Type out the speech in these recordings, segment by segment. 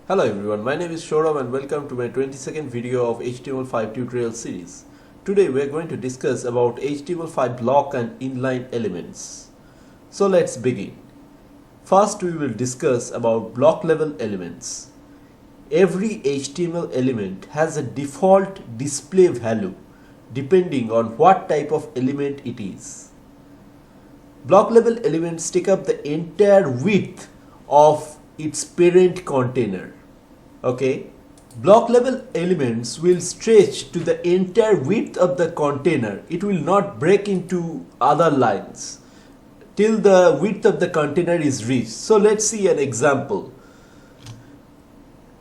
Hello everyone, my name is Shoram and welcome to my 22nd video of HTML5 tutorial series. Today we are going to discuss about HTML5 block and inline elements. So let's begin. First we will discuss about block level elements. Every HTML element has a default display value depending on what type of element it is. Block level elements take up the entire width of its parent container. Okay, block level elements will stretch to the entire width of the container. It will not break into other lines till the width of the container is reached. So let's see an example.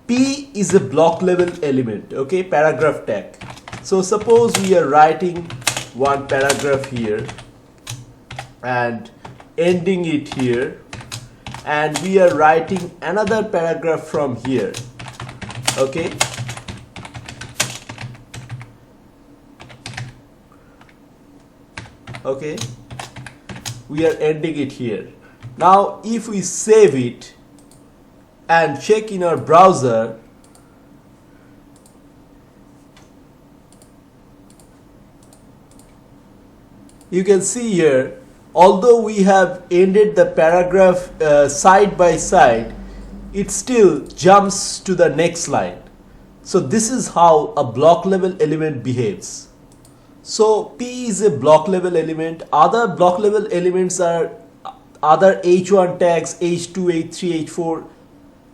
P is a block level element, okay, paragraph tag. So suppose we are writing one paragraph here and ending it here, and we are writing another paragraph from here. Okay, we are ending it here. Now if we save it and check in our browser, you can see here, although we have ended the paragraph side by side, it still jumps to the next line. So this is how a block level element behaves. So P is a block level element. Other block level elements are other H1 tags, H2, H3, H4,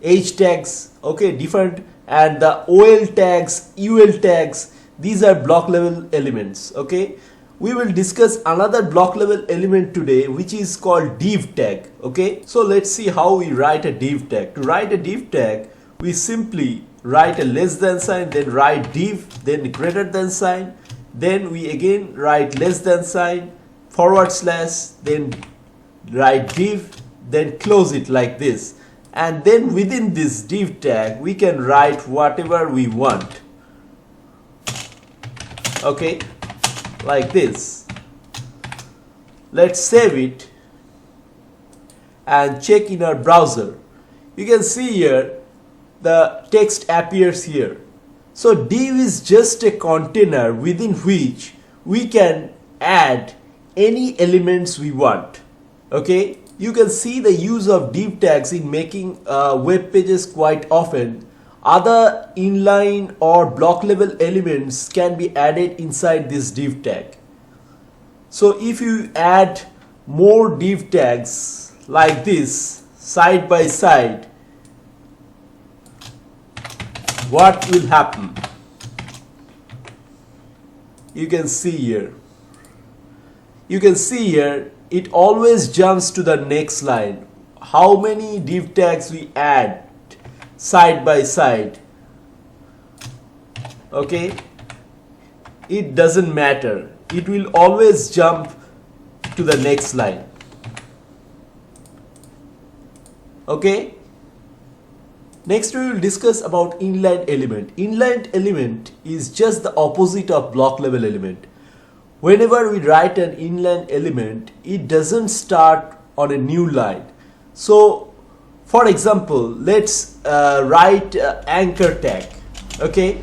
H tags, okay, different, and the OL tags, UL tags, these are block level elements, okay. We will discuss another block level element today, which is called div tag. Okay, so let's see how we write a div tag. To write a div tag, we simply write a less than sign, then write div, then greater than sign, then we again write less than sign, forward slash, then write div, then close it like this. And then within this div tag, we can write whatever we want. Okay, like this. Let's save it and check in our browser. You can see here the text appears here. So div is just a container within which we can add any elements we want. Okay, you can see the use of div tags in making web pages quite often. Other inline or block level elements can be added inside this div tag. So if you add more div tags like this side by side, what will happen? You can see here. You can see here it always jumps to the next line. How many div tags we add side by side, okay, it doesn't matter, it will always jump to the next line. Okay, next we will discuss about inline element. Inline element is just the opposite of block level element. Whenever we write an inline element, it doesn't start on a new line. So for example, let's write anchor tag. Okay,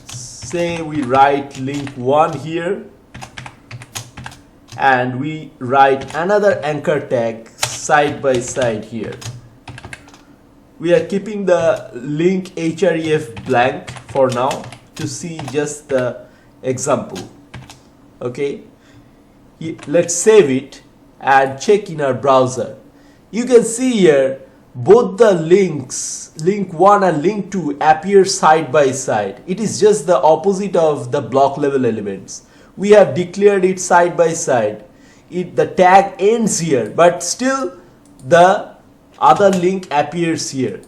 say we write link 1 here and we write another anchor tag side by side here. We are keeping the link href blank for now to see just the example. Okay, let's save it and check in our browser. You can see here both the links, link 1 and link 2, appear side by side. It is just the opposite of the block level elements. We have declared it side by side. The tag ends here, but still the other link appears here.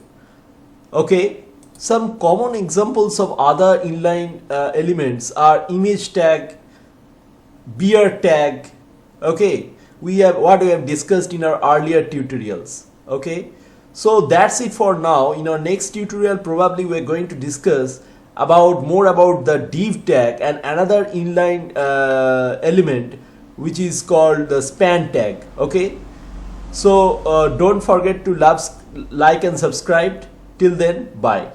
Okay, some common examples of other inline elements are image tag, beer tag. Okay, we have discussed in our earlier tutorials. Okay, so that's it for now. In our next tutorial, probably we're going to discuss more about the div tag and another inline element which is called the span tag. Okay, so don't forget to like and subscribe. Till then, bye.